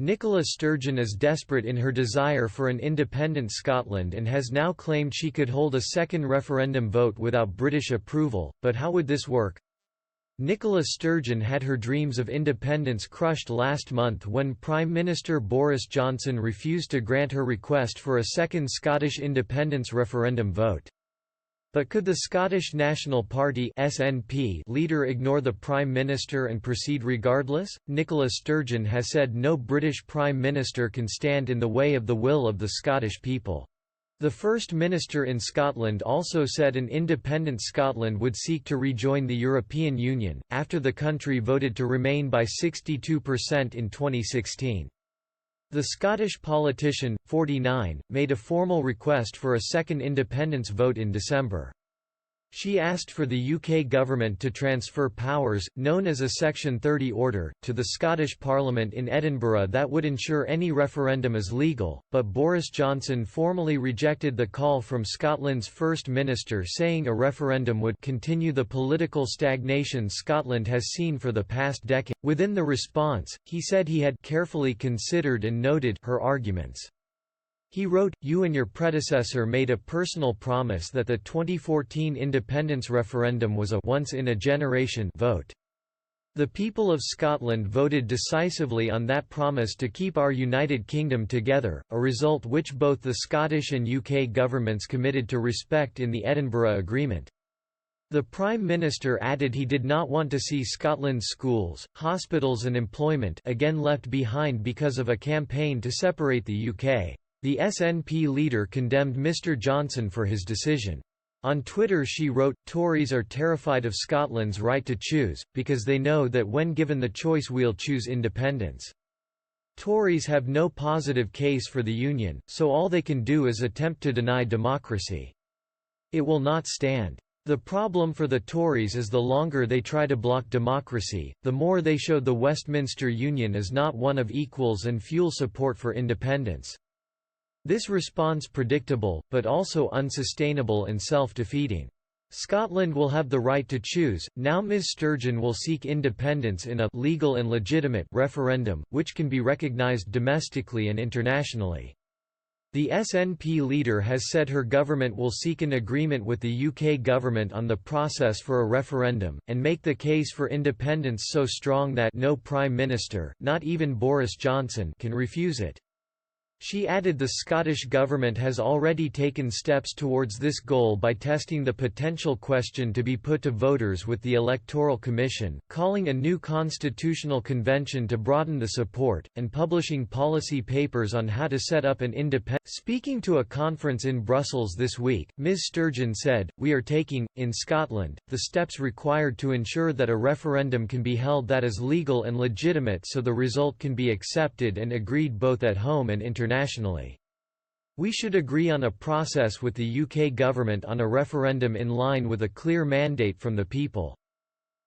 Nicola Sturgeon is desperate in her desire for an independent Scotland and has now claimed she could hold a second referendum vote without British approval, but how would this work? Nicola Sturgeon had her dreams of independence crushed last month when Prime Minister Boris Johnson refused to grant her request for a second Scottish independence referendum vote. But could the Scottish National Party (SNP) leader ignore the Prime Minister and proceed regardless? Nicola Sturgeon has said no British Prime Minister can stand in the way of the will of the Scottish people. The First Minister in Scotland also said an independent Scotland would seek to rejoin the European Union, after the country voted to remain by 62% in 2016. The Scottish politician, 49, made a formal request for a second independence vote in December. She asked for the UK government to transfer powers, known as a Section 30 order, to the Scottish Parliament in Edinburgh that would ensure any referendum is legal, but Boris Johnson formally rejected the call from Scotland's First Minister, saying a referendum would continue the political stagnation Scotland has seen for the past decade. Within the response, he said he had carefully considered and noted her arguments. He wrote, "You and your predecessor made a personal promise that the 2014 independence referendum was a once-in-a-generation vote. The people of Scotland voted decisively on that promise to keep our United Kingdom together, a result which both the Scottish and UK governments committed to respect in the Edinburgh Agreement." The Prime Minister added he did not want to see Scotland's schools, hospitals and employment again left behind because of a campaign to separate the UK. The SNP leader condemned Mr Johnson for his decision. On Twitter she wrote, "Tories are terrified of Scotland's right to choose, because they know that when given the choice we'll choose independence. Tories have no positive case for the Union, so all they can do is attempt to deny democracy. It will not stand. The problem for the Tories is the longer they try to block democracy, the more they show the Westminster Union is not one of equals and fuel support for independence. This response predictable, but also unsustainable and self-defeating. Scotland will have the right to choose, now Ms Sturgeon will seek independence in a legal and legitimate referendum, which can be recognised domestically and internationally." The SNP leader has said her government will seek an agreement with the UK government on the process for a referendum, and make the case for independence so strong that no Prime Minister, not even Boris Johnson, can refuse it. She added the Scottish Government has already taken steps towards this goal by testing the potential question to be put to voters with the Electoral Commission, calling a new constitutional convention to broaden the support, and publishing policy papers on how to set up an independent. Speaking to a conference in Brussels this week, Ms Sturgeon said, "We are taking, in Scotland, the steps required to ensure that a referendum can be held that is legal and legitimate so the result can be accepted and agreed both at home and internationally. We should agree on a process with the UK government on a referendum in line with a clear mandate from the people."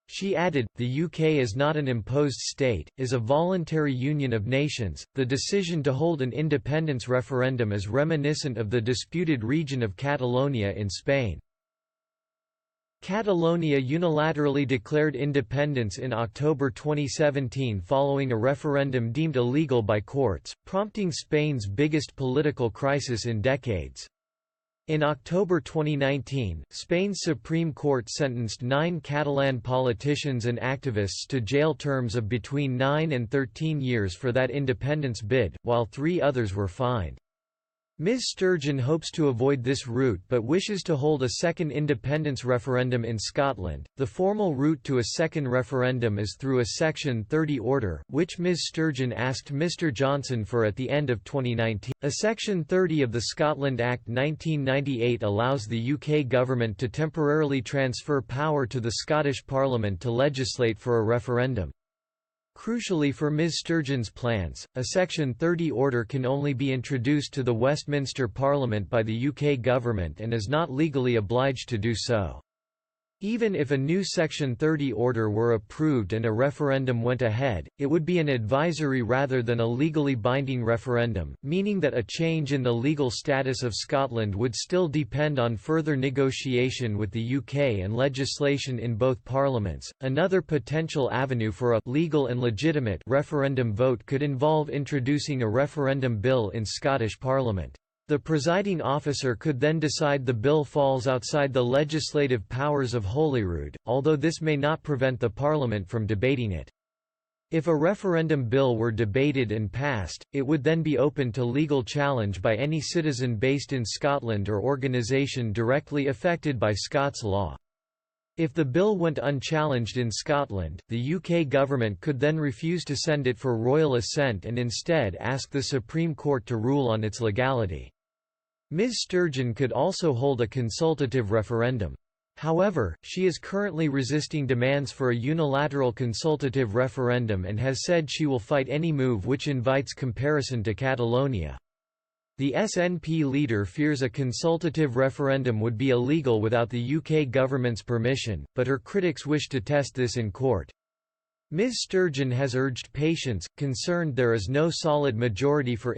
She added, "The UK is not an imposed state, is a voluntary union of nations. The decision to hold an independence referendum is reminiscent of the disputed region of Catalonia in Spain." Catalonia unilaterally declared independence in October 2017 following a referendum deemed illegal by courts, prompting Spain's biggest political crisis in decades. In October 2019, Spain's Supreme Court sentenced 9 Catalan politicians and activists to jail terms of between 9 and 13 years for that independence bid, while 3 others were fined. Ms Sturgeon hopes to avoid this route but wishes to hold a second independence referendum in Scotland. The formal route to a second referendum is through a Section 30 order, which Ms Sturgeon asked Mr Johnson for at the end of 2019. A Section 30 of the Scotland Act 1998 allows the UK government to temporarily transfer power to the Scottish Parliament to legislate for a referendum. Crucially for Ms Sturgeon's plans, a Section 30 order can only be introduced to the Westminster Parliament by the UK government and is not legally obliged to do so. Even if a new Section 30 order were approved and a referendum went ahead, it would be an advisory rather than a legally binding referendum, meaning that a change in the legal status of Scotland would still depend on further negotiation with the UK and legislation in both parliaments. Another potential avenue for a legal and legitimate referendum vote could involve introducing a referendum bill in Scottish Parliament. The presiding officer could then decide the bill falls outside the legislative powers of Holyrood, although this may not prevent the Parliament from debating it. If a referendum bill were debated and passed, it would then be open to legal challenge by any citizen based in Scotland or organisation directly affected by Scots law. If the bill went unchallenged in Scotland, the UK government could then refuse to send it for royal assent and instead ask the Supreme Court to rule on its legality. Ms. Sturgeon could also hold a consultative referendum. However, she is currently resisting demands for a unilateral consultative referendum and has said she will fight any move which invites comparison to Catalonia. The SNP leader fears a consultative referendum would be illegal without the UK government's permission, but her critics wish to test this in court. Ms. Sturgeon has urged patience, concerned there is no solid majority for